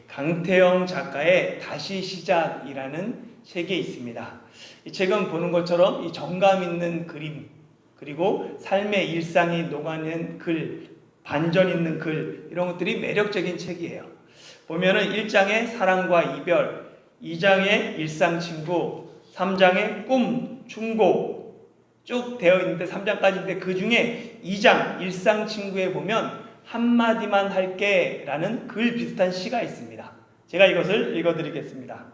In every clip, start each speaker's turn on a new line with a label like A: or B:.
A: 강태영 작가의 다시 시작이라는 책이 있습니다. 이 책은 보는 것처럼 이 정감 있는 그림, 그리고 삶의 일상이 녹아낸 글, 반전 있는 글, 이런 것들이 매력적인 책이에요. 보면은 1장에 사랑과 이별, 2장에 일상 친구, 3장에 꿈, 충고 쭉 되어 있는데 3장까지인데 그 중에 2장 일상 친구에 보면 한마디만 할게 라는 글 비슷한 시가 있습니다. 제가 이것을 읽어드리겠습니다.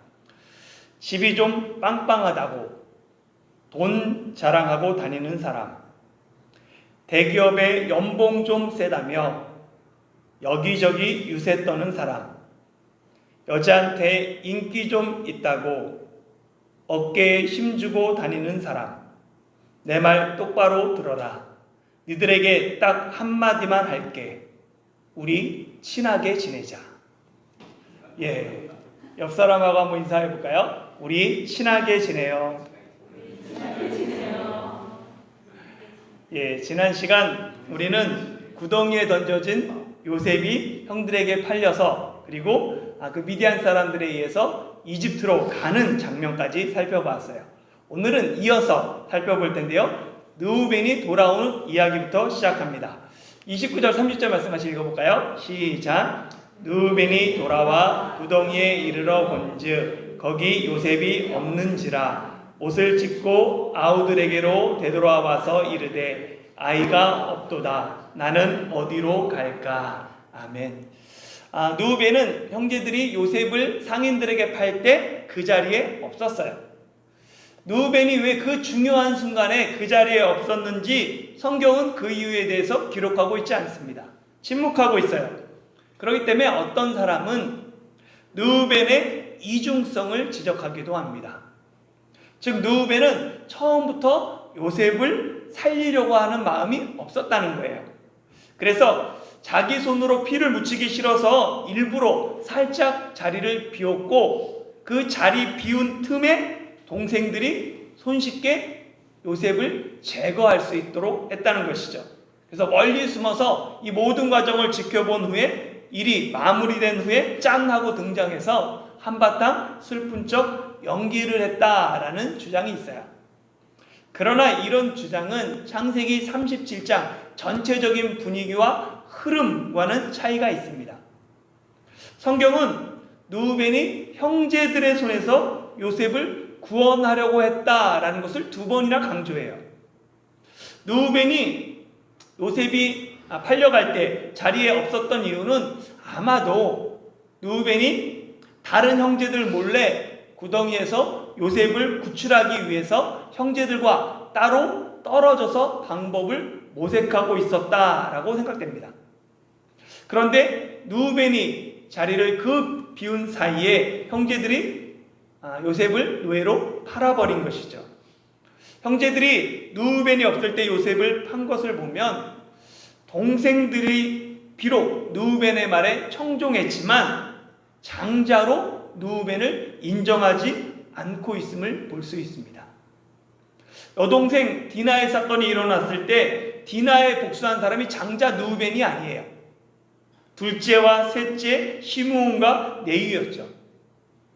A: 집이 좀 빵빵하다고 돈 자랑하고 다니는 사람, 대기업의 연봉 좀 세다며 여기저기 유세 떠는 사람, 여자한테 인기 좀 있다고 어깨에 힘주고 다니는 사람, 내 말 똑바로 들어라. 니들에게 딱 한마디만 할게. 우리 친하게 지내자. 예, 옆 사람하고 한번 인사해 볼까요? 우리 친하게 지내요. 예, 지난 시간 우리는 구덩이에 던져진 요셉이 형들에게 팔려서 그리고 그 미디안 사람들에 의해서 이집트로 가는 장면까지 살펴봤어요. 오늘은 이어서 살펴볼 텐데요. 르우벤이 돌아오는 이야기부터 시작합니다. 29절 30절 말씀 같이 읽어볼까요? 시작. 르우벤이 돌아와 구덩이에 이르러 본즉 거기 요셉이 없는지라 옷을 찢고 아우들에게로 되돌아와서 이르되 아이가 없도다. 나는 어디로 갈까? 아멘. 르우벤은 형제들이 요셉을 상인들에게 팔 때 그 자리에 없었어요. 르우벤이 왜 그 중요한 순간에 그 자리에 없었는지 성경은 그 이유에 대해서 기록하고 있지 않습니다. 침묵하고 있어요. 그렇기 때문에 어떤 사람은 르우벤의 이중성을 지적하기도 합니다. 즉 르우벤은 처음부터 요셉을 살리려고 하는 마음이 없었다는 거예요. 그래서 자기 손으로 피를 묻히기 싫어서 일부러 살짝 자리를 비웠고 그 자리 비운 틈에 동생들이 손쉽게 요셉을 제거할 수 있도록 했다는 것이죠. 그래서 멀리 숨어서 이 모든 과정을 지켜본 후에 일이 마무리된 후에 짠 하고 등장해서 한바탕 슬픈 척 연기를 했다라는 주장이 있어요. 그러나 이런 주장은 창세기 37장 전체적인 분위기와 흐름과는 차이가 있습니다. 성경은 르우벤이 형제들의 손에서 요셉을 구원하려고 했다라는 것을 두 번이나 강조해요. 르우벤이 요셉이 팔려갈 때 자리에 없었던 이유는 아마도 르우벤이 다른 형제들 몰래 구덩이에서 요셉을 구출하기 위해서 형제들과 따로 떨어져서 방법을 모색하고 있었다라고 생각됩니다. 그런데 르우벤이 자리를 그 비운 사이에 형제들이 요셉을 노예로 팔아버린 것이죠. 형제들이 르우벤이 없을 때 요셉을 판 것을 보면 동생들이 비록 르우벤의 말에 청종했지만 장자로 르우벤을 인정하지 않고 있음을 볼 수 있습니다. 여동생 디나의 사건이 일어났을 때 디나에 복수한 사람이 장자 르우벤이 아니에요. 둘째와 셋째 시므온과 네위였죠.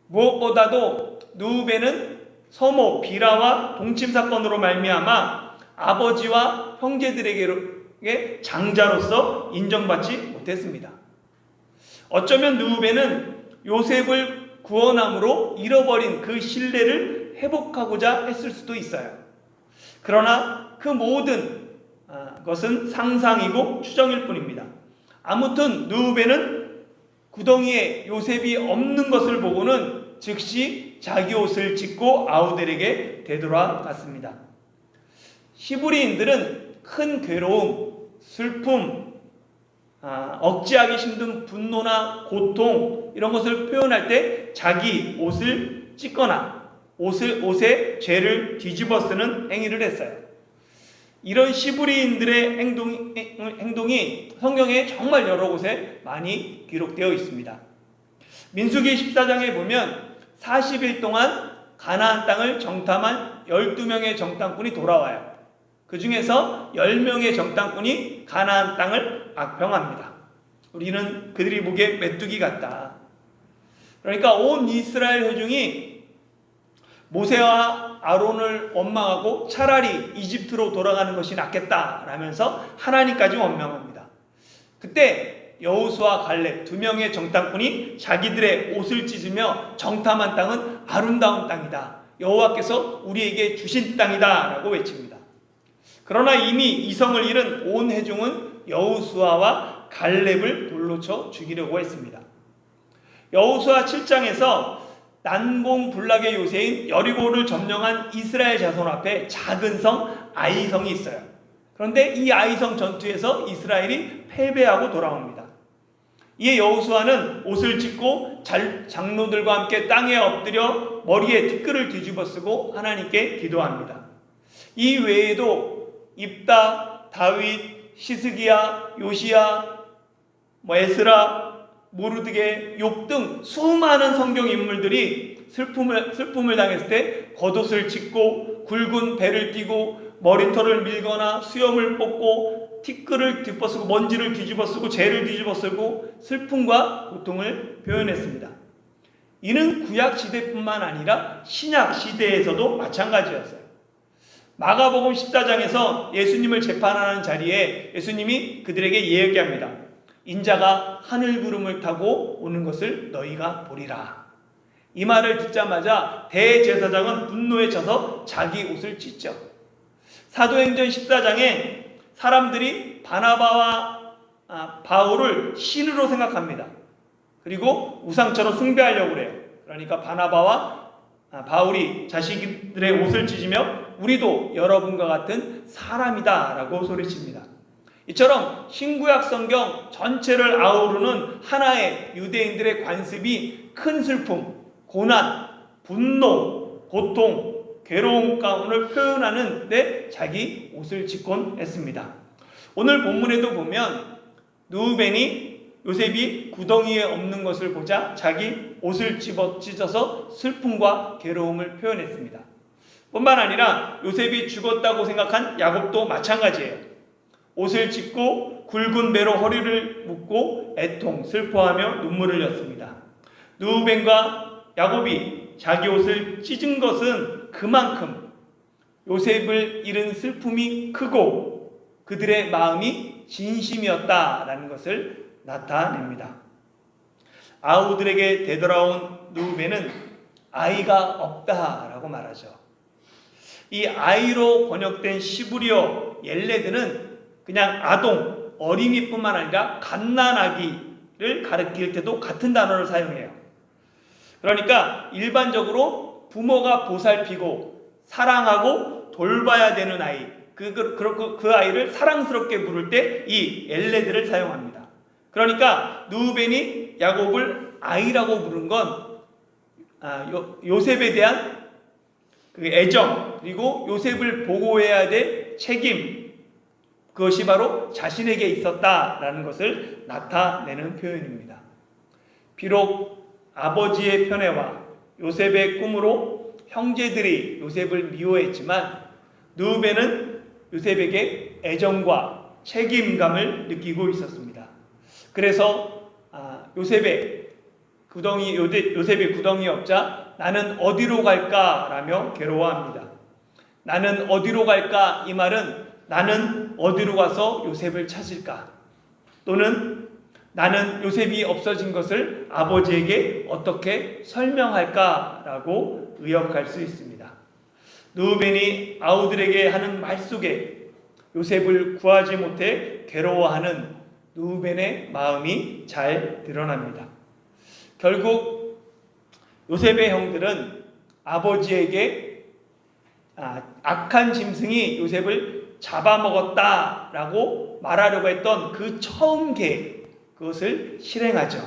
A: 무엇보다도 르우벤은 서모 비라와 동침 사건으로 말미암아 아버지와 형제들에게 장자로서 인정받지 못했습니다. 어쩌면 르우벤은 요셉을 구원함으로 잃어버린 그 신뢰를 회복하고자 했을 수도 있어요. 그러나 그 모든 것은 상상이고 추정일 뿐입니다. 아무튼 르우벤은 구덩이에 요셉이 없는 것을 보고는 즉시 자기 옷을 찢고 아우들에게 되돌아갔습니다. 히브리인들은 큰 괴로움, 슬픔, 억제하기 힘든 분노나 고통 이런 것을 표현할 때 자기 옷을 찢거나 옷에 죄를 뒤집어 쓰는 행위를 했어요. 이런 히브리인들의 행동이 성경에 정말 여러 곳에 많이 기록되어 있습니다. 민수기 14장에 보면 40일 동안 가나안 땅을 정탐한 12명의 정탐꾼이 돌아와요. 그 중에서 10명의 정탐꾼이 가나안 땅을 악평합니다. 우리는 그들이 보기에 메뚜기 같다. 그러니까 온 이스라엘 회중이 모세와 아론을 원망하고 차라리 이집트로 돌아가는 것이 낫겠다라면서 하나님까지 원망합니다. 그때 여호수아 갈렙 두 명의 정탐꾼이 자기들의 옷을 찢으며 정탐한 땅은 아름다운 땅이다, 여호와께서 우리에게 주신 땅이다 라고 외칩니다. 그러나 이미 이성을 잃은 온 회중은 여호수아와 갈렙을 돌로 쳐 죽이려고 했습니다. 여호수아 7장에서 난공불락의 요새인 여리고를 점령한 이스라엘 자손 앞에 작은 성 아이성이 있어요. 그런데 이 아이성 전투에서 이스라엘이 패배하고 돌아옵니다. 이에 여호수아는 옷을 찢고 장로들과 함께 땅에 엎드려 머리에 티끌을 뒤집어 쓰고 하나님께 기도합니다. 이 외에도 입다, 다윗, 시스기야, 요시야, 에스라, 모르드게, 욥 등 수많은 성경 인물들이 슬픔을 당했을 때 겉옷을 찢고 굵은 배를 띠고 머리털을 밀거나 수염을 뽑고 티끌을 뒤집어쓰고 먼지를 뒤집어쓰고 재를 뒤집어쓰고 슬픔과 고통을 표현했습니다. 이는 구약 시대뿐만 아니라 신약 시대에서도 마찬가지였어요. 마가복음 14장에서 예수님을 재판하는 자리에 예수님이 그들에게 이야기합니다. 인자가 하늘 구름을 타고 오는 것을 너희가 보리라. 이 말을 듣자마자 대제사장은 분노에 차서 자기 옷을 찢죠. 사도행전 14장에 사람들이 바나바와 바울을 신으로 생각합니다. 그리고 우상처럼 숭배하려고 그래요. 그러니까 바나바와 바울이 자신들의 옷을 찢으며 우리도 여러분과 같은 사람이다 라고 소리칩니다. 이처럼 신구약 성경 전체를 아우르는 하나의 유대인들의 관습이 큰 슬픔, 고난, 분노, 고통, 괴로움 가운을 표현하는 데 자기 옷을 찢곤 했습니다. 오늘 본문에도 보면 르우벤이 요셉이 구덩이에 없는 것을 보자 자기 옷을 찢어서 슬픔과 괴로움을 표현했습니다. 뿐만 아니라 요셉이 죽었다고 생각한 야곱도 마찬가지예요. 옷을 찢고 굵은 배로 허리를 묶고 애통 슬퍼하며 눈물을 흘렸습니다. 르우벤과 야곱이 자기 옷을 찢은 것은 그만큼 요셉을 잃은 슬픔이 크고 그들의 마음이 진심이었다라는 것을 나타냅니다. 아우들에게 되돌아온 르우벤은 아이가 없다라고 말하죠. 이 아이로 번역된 시브리어 옐레드는 그냥 아동, 어린이뿐만 아니라 갓난아기를 가리킬 때도 같은 단어를 사용해요. 그러니까 일반적으로 부모가 보살피고 사랑하고 돌봐야 되는 아이, 그 아이를 사랑스럽게 부를 때 이 엘레드를 사용합니다. 그러니까 르우벤이 야곱을 아이라고 부른 건 요셉에 대한 그 애정, 그리고 요셉을 보호해야 될 책임, 그것이 바로 자신에게 있었다라는 것을 나타내는 표현입니다. 비록 아버지의 편애와 요셉의 꿈으로 형제들이 요셉을 미워했지만 르우벤은 요셉에게 애정과 책임감을 느끼고 있었습니다. 그래서 요셉이 구덩이 없자 나는 어디로 갈까라며 괴로워합니다. 나는 어디로 갈까? 이 말은 나는 어디로 가서 요셉을 찾을까? 또는 나는 요셉이 없어진 것을 아버지에게 어떻게 설명할까라고 의역할 수 있습니다. 르우벤이 아우들에게 하는 말 속에 요셉을 구하지 못해 괴로워하는 르우벤의 마음이 잘 드러납니다. 결국 요셉의 형들은 아버지에게 악한 짐승이 요셉을 잡아먹었다라고 말하려고 했던 그 처음 계획, 그것을 실행하죠.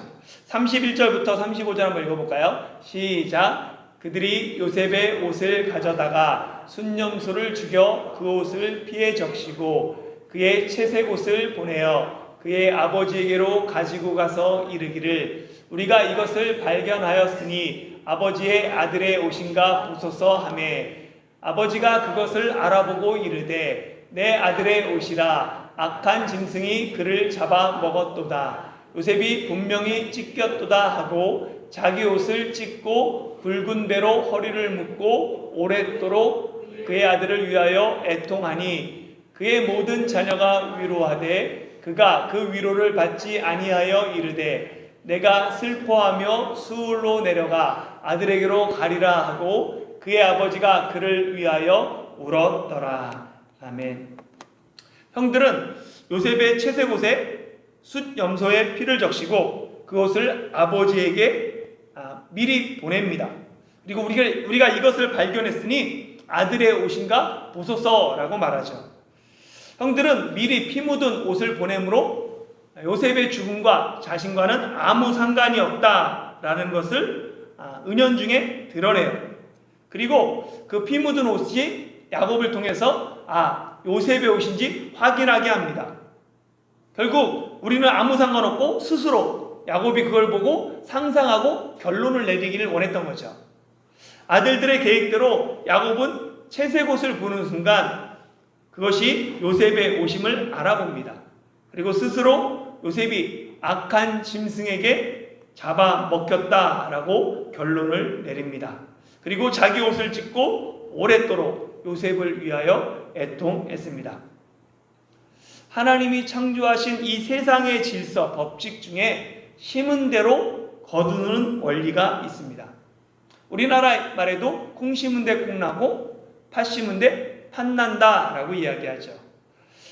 A: 31절부터 35절 한번 읽어볼까요? 시작. 그들이 요셉의 옷을 가져다가 순념소를 죽여 그 옷을 피에 적시고 그의 채색 옷을 보내어 그의 아버지에게로 가지고 가서 이르기를 우리가 이것을 발견하였으니 아버지의 아들의 옷인가 보소서 하매 아버지가 그것을 알아보고 이르되 내 아들의 옷이라 악한 짐승이 그를 잡아먹었도다. 요셉이 분명히 찢겼도다 하고 자기 옷을 찢고 굵은 배로 허리를 묶고 오랫도록 그의 아들을 위하여 애통하니 그의 모든 자녀가 위로하되 그가 그 위로를 받지 아니하여 이르되 내가 슬퍼하며 수울로 내려가 아들에게로 가리라 하고 그의 아버지가 그를 위하여 울었더라. 아멘. 형들은 요셉의 채색옷에 숫 염소의 피를 적시고 그것을 아버지에게 미리 보냅니다. 그리고 우리가 이것을 발견했으니 아들의 옷인가 보소서라고 말하죠. 형들은 미리 피 묻은 옷을 보내므로 요셉의 죽음과 자신과는 아무 상관이 없다라는 것을 은연중에 드러내요. 그리고 그 피 묻은 옷이 야곱을 통해서 요셉의 옷인지 확인하게 합니다. 결국 우리는 아무 상관없고 스스로 야곱이 그걸 보고 상상하고 결론을 내리기를 원했던 거죠. 아들들의 계획대로 야곱은 채색옷을 보는 순간 그것이 요셉의 옷임을 알아봅니다. 그리고 스스로 요셉이 악한 짐승에게 잡아먹혔다라고 결론을 내립니다. 그리고 자기 옷을 찢고 오랫도록 요셉을 위하여 애통했습니다. 하나님이 창조하신 이 세상의 질서, 법칙 중에 심은 대로 거두는 원리가 있습니다. 우리나라 말에도 콩 심은 데 콩 나고 팥 심은 데 팥 난다 라고 이야기하죠.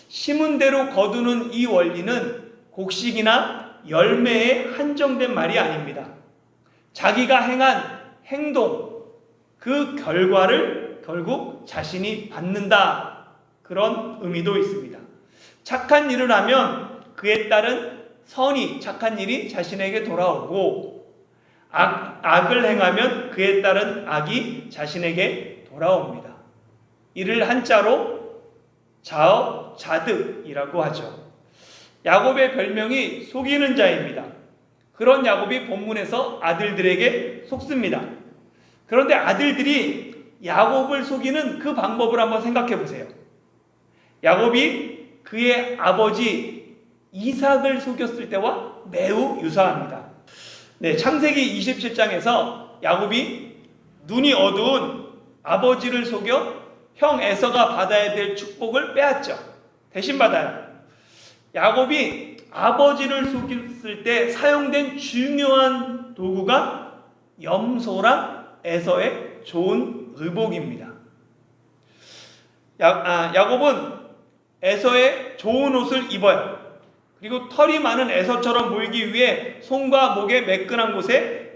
A: 심은 대로 거두는 이 원리는 곡식이나 열매에 한정된 말이 아닙니다. 자기가 행한 행동, 그 결과를 결국 자신이 받는다, 그런 의미도 있습니다. 착한 일을 하면 그에 따른 선이, 착한 일이 자신에게 돌아오고 악을 행하면 그에 따른 악이 자신에게 돌아옵니다. 이를 한자로 자업, 자득이라고 하죠. 야곱의 별명이 속이는 자입니다. 그런 야곱이 본문에서 아들들에게 속습니다. 그런데 아들들이 야곱을 속이는 그 방법을 한번 생각해 보세요. 야곱이 그의 아버지 이삭을 속였을 때와 매우 유사합니다. 창세기 27장에서 야곱이 눈이 어두운 아버지를 속여 형 에서가 받아야 될 축복을 빼앗죠. 대신 받아요. 야곱이 아버지를 속였을 때 사용된 중요한 도구가 염소랑 에서의 좋은 의복입니다. 야곱은 에서의 좋은 옷을 입어요. 그리고 털이 많은 에서처럼 보이기 위해 손과 목의 매끈한 곳에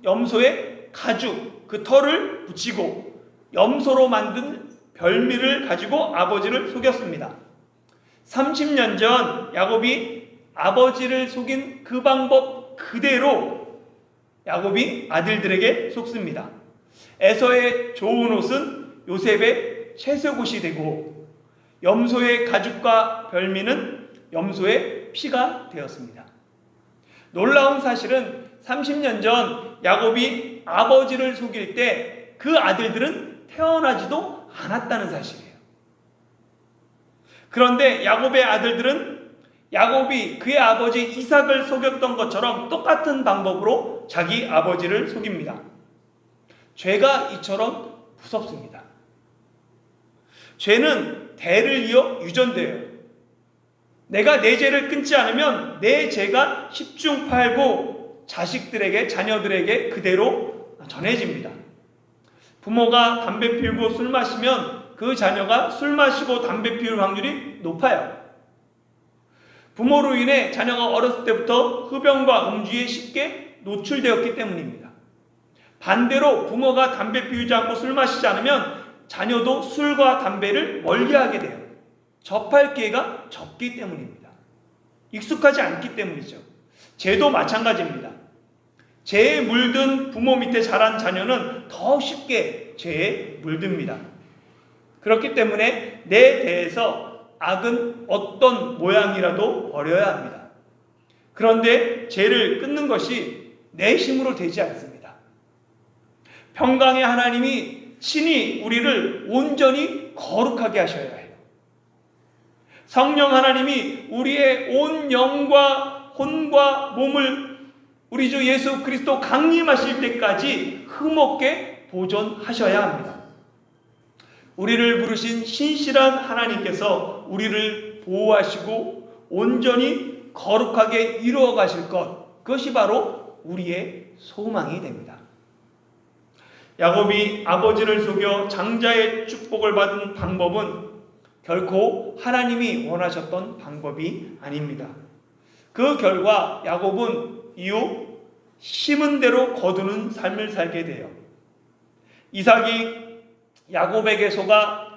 A: 염소의 가죽, 그 털을 붙이고 염소로 만든 별미를 가지고 아버지를 속였습니다. 30년 전 야곱이 아버지를 속인 그 방법 그대로 야곱이 아들들에게 속습니다. 에서의 좋은 옷은 요셉의 채색옷이 되고 염소의 가죽과 별미는 염소의 피가 되었습니다. 놀라운 사실은 30년 전 야곱이 아버지를 속일 때 그 아들들은 태어나지도 않았다는 사실이에요. 그런데 야곱의 아들들은 야곱이 그의 아버지 이삭을 속였던 것처럼 똑같은 방법으로 자기 아버지를 속입니다. 죄가 이처럼 무섭습니다. 죄는 대를 이어 유전돼요. 내가 내 죄를 끊지 않으면 내 죄가 십중팔구 자식들에게, 자녀들에게 그대로 전해집니다. 부모가 담배 피우고 술 마시면 그 자녀가 술 마시고 담배 피울 확률이 높아요. 부모로 인해 자녀가 어렸을 때부터 흡연과 음주에 쉽게 노출되었기 때문입니다. 반대로 부모가 담배 피우지 않고 술 마시지 않으면 자녀도 술과 담배를 멀리하게 돼요. 접할 기회가 적기 때문입니다. 익숙하지 않기 때문이죠. 죄도 마찬가지입니다. 죄에 물든 부모 밑에 자란 자녀는 더 쉽게 죄에 물듭니다. 그렇기 때문에 내 대에서 악은 어떤 모양이라도 버려야 합니다. 그런데 죄를 끊는 것이 내 힘으로 되지 않습니다. 평강의 하나님이 친히 우리를 온전히 거룩하게 하셔야 해요. 성령 하나님이 우리의 온 영과 혼과 몸을 우리 주 예수 그리스도 강림하실 때까지 흠없게 보존하셔야 합니다. 우리를 부르신 신실한 하나님께서 우리를 보호하시고 온전히 거룩하게 이루어 가실 것, 그것이 바로 우리의 소망이 됩니다. 야곱이 아버지를 속여 장자의 축복을 받은 방법은 결코 하나님이 원하셨던 방법이 아닙니다. 그 결과 야곱은 이후 심은 대로 거두는 삶을 살게 돼요. 이삭이 야곱에게 속아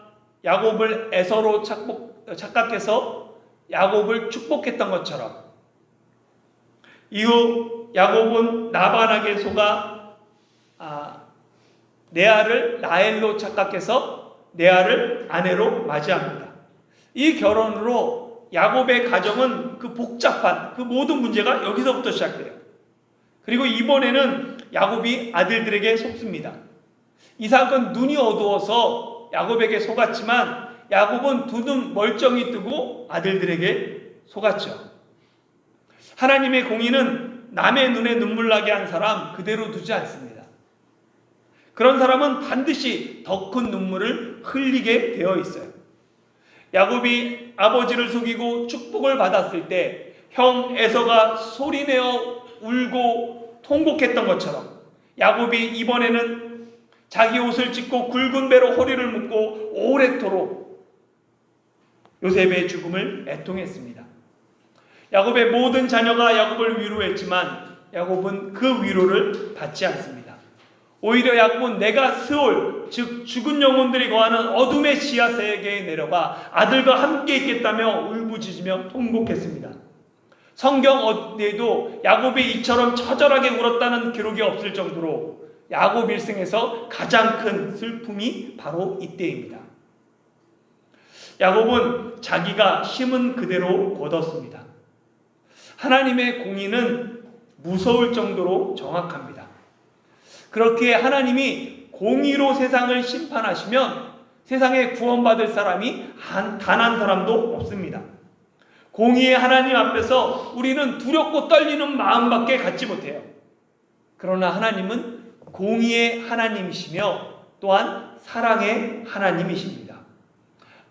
A: 야곱을 에서로 착각해서 야곱을 축복했던 것처럼, 이후 야곱은 라반에게 속아 레아를 라헬로 착각해서 레아를 아내로 맞이합니다. 이 결혼으로 야곱의 가정은 그 복잡한 그 모든 문제가 여기서부터 시작돼요. 그리고 이번에는 야곱이 아들들에게 속습니다. 이삭은 눈이 어두워서 야곱에게 속았지만 야곱은 두 눈 멀쩡히 뜨고 아들들에게 속았죠. 하나님의 공의는 남의 눈에 눈물 나게 한 사람 그대로 두지 않습니다. 그런 사람은 반드시 더 큰 눈물을 흘리게 되어 있어요. 야곱이 아버지를 속이고 축복을 받았을 때 형 에서가 소리내어 울고 통곡했던 것처럼 야곱이 이번에는 자기 옷을 찢고 굵은 배로 허리를 묶고 오래도록 요셉의 죽음을 애통했습니다. 야곱의 모든 자녀가 야곱을 위로했지만 야곱은 그 위로를 받지 않습니다. 오히려 야곱은 내가 스올, 즉 죽은 영혼들이 거하는 어둠의 지하 세계에 내려가 아들과 함께 있겠다며 울부짖으며 통곡했습니다. 성경 어디에도 야곱이 이처럼 처절하게 울었다는 기록이 없을 정도로 야곱 일생에서 가장 큰 슬픔이 바로 이때입니다. 야곱은 자기가 심은 그대로 거뒀습니다. 하나님의 공의는 무서울 정도로 정확합니다. 그렇게 하나님이 공의로 세상을 심판하시면 세상에 구원받을 사람이 단 한 사람도 없습니다. 공의의 하나님 앞에서 우리는 두렵고 떨리는 마음밖에 갖지 못해요. 그러나 하나님은 공의의 하나님이시며 또한 사랑의 하나님이십니다.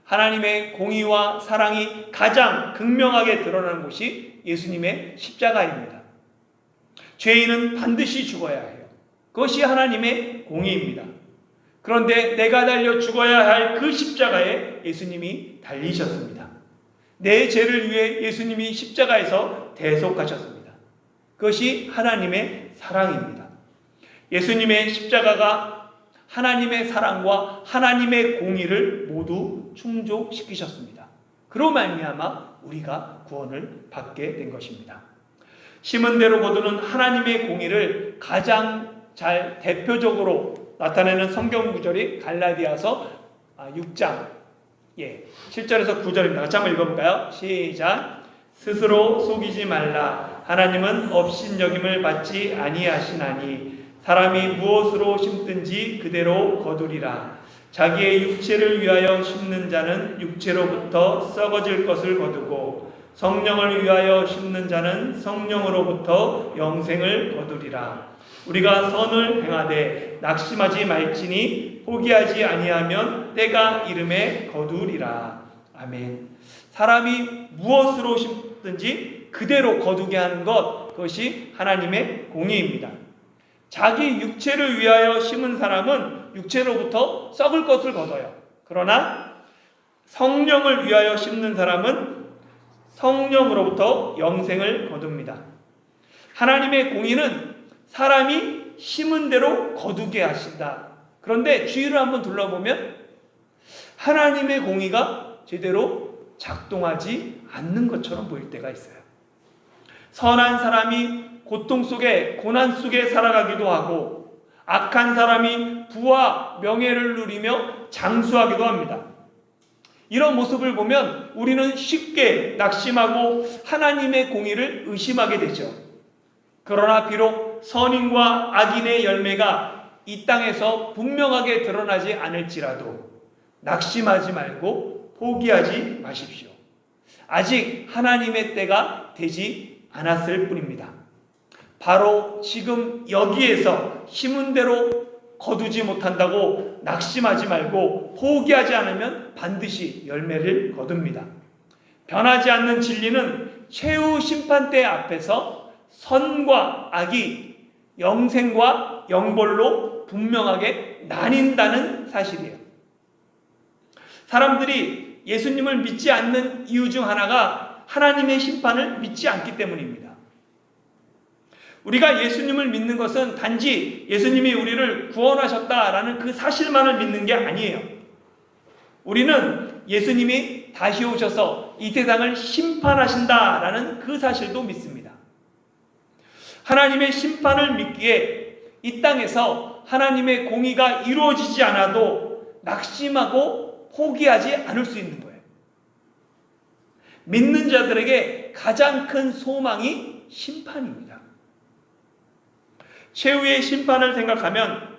A: 하나님의 공의와 사랑이 가장 극명하게 드러나는 곳이 예수님의 십자가입니다. 죄인은 반드시 죽어야 해요. 그것이 하나님의 공의입니다. 그런데 내가 달려 죽어야 할 그 십자가에 예수님이 달리셨습니다. 내 죄를 위해 예수님이 십자가에서 대속하셨습니다. 그것이 하나님의 사랑입니다. 예수님의 십자가가 하나님의 사랑과 하나님의 공의를 모두 충족시키셨습니다. 그로 말미암아 우리가 구원을 받게 된 것입니다. 심은 대로 거두는 하나님의 공의를 가장 잘 대표적으로 나타내는 성경 구절이 갈라디아서 6장 7절에서 9절입니다. 같이 한번 읽어볼까요? 시작. 스스로 속이지 말라. 하나님은 업신여김을 받지 아니하시나니 사람이 무엇으로 심든지 그대로 거두리라. 자기의 육체를 위하여 심는 자는 육체로부터 썩어질 것을 거두고 성령을 위하여 심는 자는 성령으로부터 영생을 거두리라. 우리가 선을 행하되 낙심하지 말지니 포기하지 아니하면 때가 이름에 거두리라. 아멘. 사람이 무엇으로 심든지 그대로 거두게 하는 것, 그것이 하나님의 공의입니다. 자기 육체를 위하여 심은 사람은 육체로부터 썩을 것을 거둬요. 그러나 성령을 위하여 심는 사람은 성령으로부터 영생을 거둡니다. 하나님의 공의는 사람이 심은 대로 거두게 하신다. 그런데 주위를 한번 둘러보면 하나님의 공의가 제대로 작동하지 않는 것처럼 보일 때가 있어요. 선한 사람이 고통 속에 고난 속에 살아가기도 하고 악한 사람이 부와 명예를 누리며 장수하기도 합니다. 이런 모습을 보면 우리는 쉽게 낙심하고 하나님의 공의를 의심하게 되죠. 그러나 비록 선인과 악인의 열매가 이 땅에서 분명하게 드러나지 않을지라도 낙심하지 말고 포기하지 마십시오. 아직 하나님의 때가 되지 않았을 뿐입니다. 바로 지금 여기에서 심은 대로 거두지 못한다고 낙심하지 말고 포기하지 않으면 반드시 열매를 거둡니다. 변하지 않는 진리는 최후 심판대 앞에서 선과 악이 영생과 영벌로 분명하게 나뉜다는 사실이에요. 사람들이 예수님을 믿지 않는 이유 중 하나가 하나님의 심판을 믿지 않기 때문입니다. 우리가 예수님을 믿는 것은 단지 예수님이 우리를 구원하셨다라는 그 사실만을 믿는 게 아니에요. 우리는 예수님이 다시 오셔서 이 세상을 심판하신다라는 그 사실도 믿습니다. 하나님의 심판을 믿기에 이 땅에서 하나님의 공의가 이루어지지 않아도 낙심하고 포기하지 않을 수 있는 거예요. 믿는 자들에게 가장 큰 소망이 심판입니다. 최후의 심판을 생각하면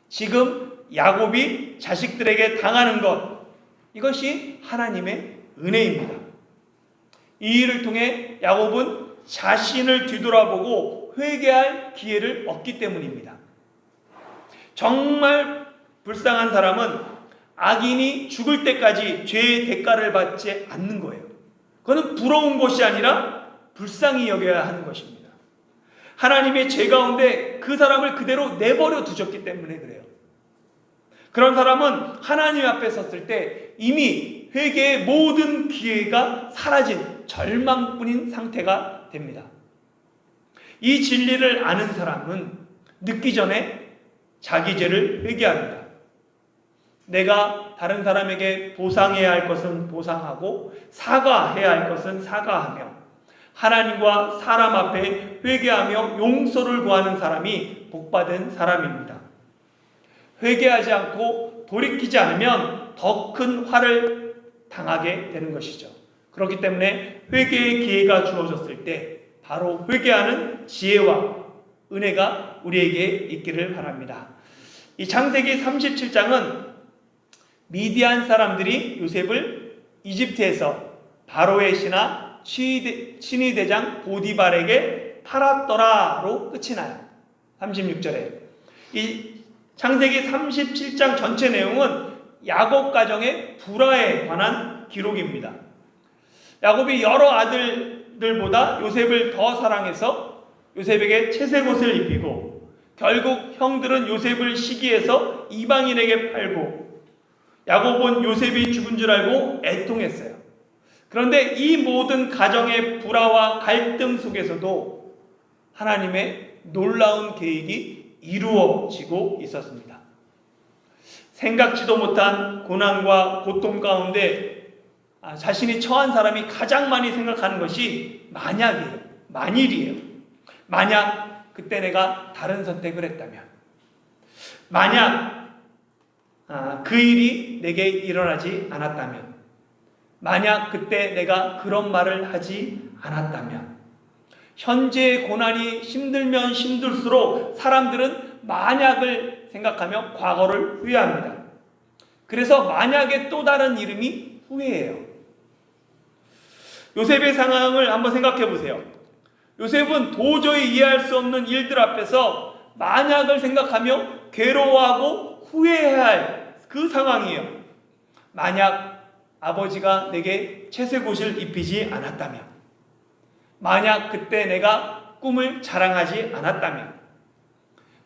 A: 지금 야곱이 자식들에게 당하는 것, 이것이 하나님의 은혜입니다. 이 일을 통해 야곱은 자신을 뒤돌아보고 회개할 기회를 얻기 때문입니다. 정말 불쌍한 사람은 악인이 죽을 때까지 죄의 대가를 받지 않는 거예요. 그것은 부러운 것이 아니라 불쌍히 여겨야 하는 것입니다. 하나님의 죄 가운데 그 사람을 그대로 내버려 두셨기 때문에 그래요. 그런 사람은 하나님 앞에 섰을 때 이미 회개의 모든 기회가 사라진 절망뿐인 상태가 됩니다. 이 진리를 아는 사람은 늦기 전에 자기 죄를 회개합니다. 내가 다른 사람에게 보상해야 할 것은 보상하고 사과해야 할 것은 사과하며 하나님과 사람 앞에 회개하며 용서를 구하는 사람이 복받은 사람입니다. 회개하지 않고 돌이키지 않으면 더 큰 화를 당하게 되는 것이죠. 그렇기 때문에 회개의 기회가 주어졌을 때 바로 회개하는 지혜와 은혜가 우리에게 있기를 바랍니다. 이 창세기 37장은 미디안 사람들이 요셉을 이집트에서 바로의 신하 친위 대장 보디발에게 팔았더라로 끝이 나요. 36절에. 이 창세기 37장 전체 내용은 야곱 가정의 불화에 관한 기록입니다. 야곱이 여러 아들들보다 요셉을 더 사랑해서 요셉에게 채색옷을 입히고 결국 형들은 요셉을 시기해서 이방인에게 팔고 야곱은 요셉이 죽은 줄 알고 애통했어요. 그런데 이 모든 가정의 불화와 갈등 속에서도 하나님의 놀라운 계획이 이루어지고 있었습니다. 생각지도 못한 고난과 고통 가운데 자신이 처한 사람이 가장 많이 생각하는 것이 만약이에요. 만일이에요. 만약 그때 내가 다른 선택을 했다면, 만약 그 일이 내게 일어나지 않았다면, 만약 그때 내가 그런 말을 하지 않았다면, 현재의 고난이 힘들면 힘들수록 사람들은 만약을 생각하며 과거를 후회합니다. 그래서 만약의 또 다른 이름이 후회예요. 요셉의 상황을 한번 생각해 보세요. 요셉은 도저히 이해할 수 없는 일들 앞에서 만약을 생각하며 괴로워하고 후회해야 할 그 상황이에요. 만약 아버지가 내게 채색옷을 입히지 않았다면, 만약 그때 내가 꿈을 자랑하지 않았다면,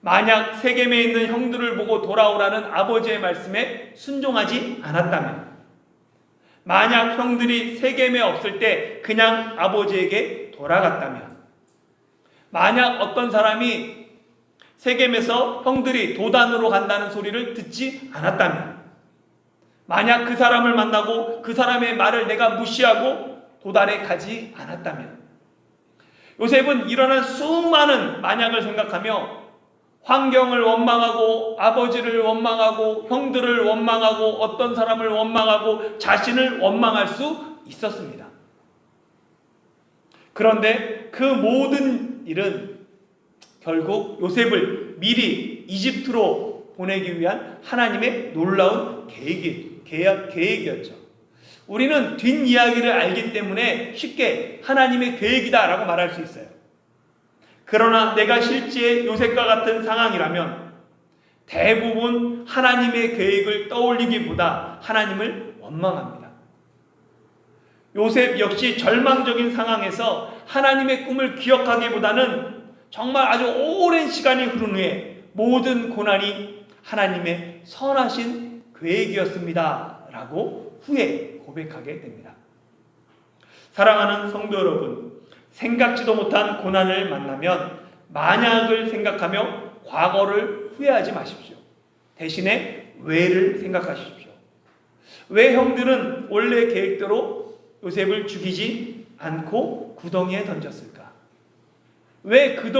A: 만약 세겜에 있는 형들을 보고 돌아오라는 아버지의 말씀에 순종하지 않았다면, 만약 형들이 세겜에 없을 때 그냥 아버지에게 돌아갔다면, 만약 어떤 사람이 세겜에서 형들이 도단으로 간다는 소리를 듣지 않았다면, 만약 그 사람을 만나고 그 사람의 말을 내가 무시하고 도단에 가지 않았다면, 요셉은 일어난 수많은 만약을 생각하며 환경을 원망하고 아버지를 원망하고 형들을 원망하고 어떤 사람을 원망하고 자신을 원망할 수 있었습니다. 그런데 그 모든 일은 결국 요셉을 미리 이집트로 보내기 위한 하나님의 놀라운 계획이었죠. 우리는 뒷이야기를 알기 때문에 쉽게 하나님의 계획이다라고 말할 수 있어요. 그러나 내가 실제 요셉과 같은 상황이라면 대부분 하나님의 계획을 떠올리기보다 하나님을 원망합니다. 요셉 역시 절망적인 상황에서 하나님의 꿈을 기억하기보다는 정말 아주 오랜 시간이 흐른 후에 모든 고난이 하나님의 선하신 계획이었습니다 라고 후에 고백하게 됩니다. 사랑하는 성도 여러분, 생각지도 못한 고난을 만나면 만약을 생각하며 과거를 후회하지 마십시오. 대신에 왜를 생각하십시오. 왜 형들은 원래 계획대로 요셉을 죽이지 않고 구덩이에 던졌을까? 왜 그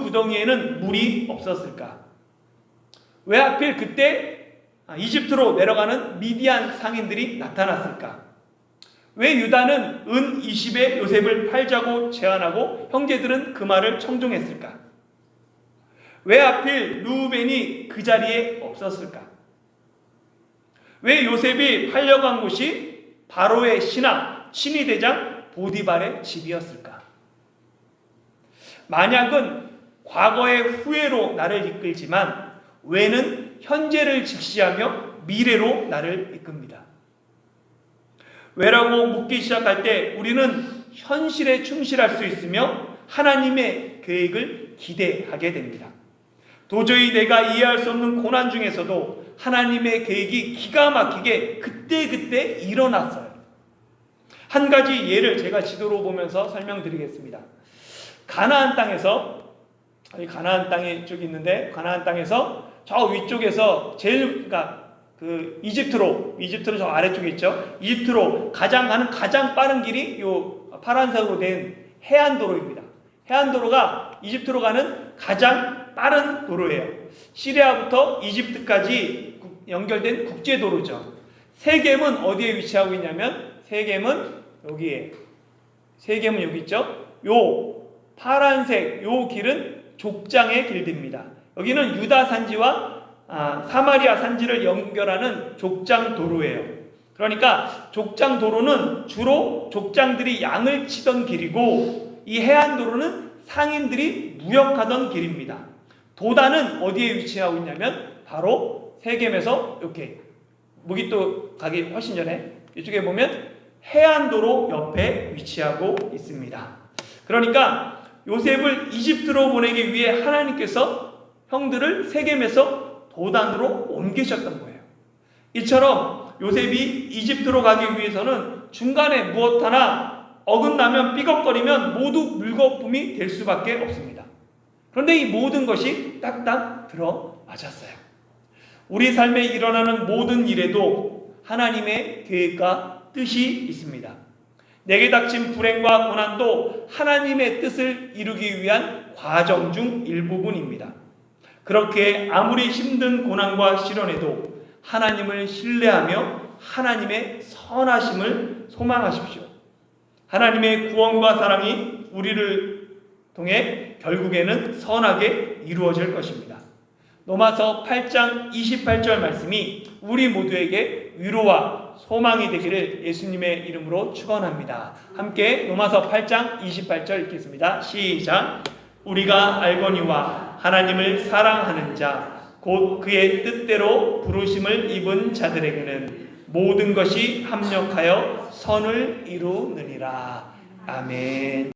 A: 구덩이에는 물이 없었을까? 왜 하필 그때 이집트로 내려가는 미디안 상인들이 나타났을까? 왜 유다는 은 20에 요셉을 팔자고 제안하고 형제들은 그 말을 청종했을까? 왜 하필 르우벤이 그 자리에 없었을까? 왜 요셉이 팔려간 곳이 바로의 신하 친위대장 보디발의 집이었을까? 만약은 과거의 후회로 나를 이끌지만 왜는 현재를 직시하며 미래로 나를 이끕니다. 왜라고 묻기 시작할 때 우리는 현실에 충실할 수 있으며 하나님의 계획을 기대하게 됩니다. 도저히 내가 이해할 수 없는 고난 중에서도 하나님의 계획이 기가 막히게 그때그때 일어났어요. 한 가지 예를 제가 지도로 보면서 설명드리겠습니다. 가나안 땅에서, 가나안 땅이 쭉 있는데 가나안 땅에서 저 위쪽에서 제일 그 이집트로 저 아래쪽에 있죠. 이집트로 가는 가장 빠른 길이 요 파란색으로 된 해안도로입니다. 해안도로가 이집트로 가는 가장 빠른 도로예요. 시리아부터 이집트까지 연결된 국제도로죠. 세겜은 어디에 위치하고 있냐면 세겜은 여기에. 세겜은 여기 있죠. 요 파란색 요 길은 족장의 길입니다. 여기는 유다 산지와 사마리아 산지를 연결하는 족장 도로예요. 그러니까 족장 도로는 주로 족장들이 양을 치던 길이고 이 해안 도로는 상인들이 무역하던 길입니다. 도단은 어디에 위치하고 있냐면 바로 세겜에서 이렇게 무기또 가기 훨씬 전에 이쪽에 보면 해안도로 옆에 위치하고 있습니다. 그러니까 요셉을 이집트로 보내기 위해 하나님께서 형들을 세겜에서 도단으로 옮기셨던 거예요. 이처럼 요셉이 이집트로 가기 위해서는 중간에 무엇 하나 어긋나면 삐걱거리면 모두 물거품이 될 수밖에 없습니다. 그런데 이 모든 것이 딱딱 들어맞았어요. 우리 삶에 일어나는 모든 일에도 하나님의 계획과 뜻이 있습니다. 내게 닥친 불행과 고난도 하나님의 뜻을 이루기 위한 과정 중 일부분입니다. 그렇게 아무리 힘든 고난과 시련에도 하나님을 신뢰하며 하나님의 선하심을 소망하십시오. 하나님의 구원과 사랑이 우리를 통해 결국에는 선하게 이루어질 것입니다. 로마서 8장 28절 말씀이 우리 모두에게 위로와 소망이 되기를 예수님의 이름으로 축원합니다. 함께 로마서 8장 28절 읽겠습니다. 시작. 우리가 알거니와 하나님을 사랑하는 자 곧 그의 뜻대로 부르심을 입은 자들에게는 모든 것이 합력하여 선을 이루느니라. 아멘.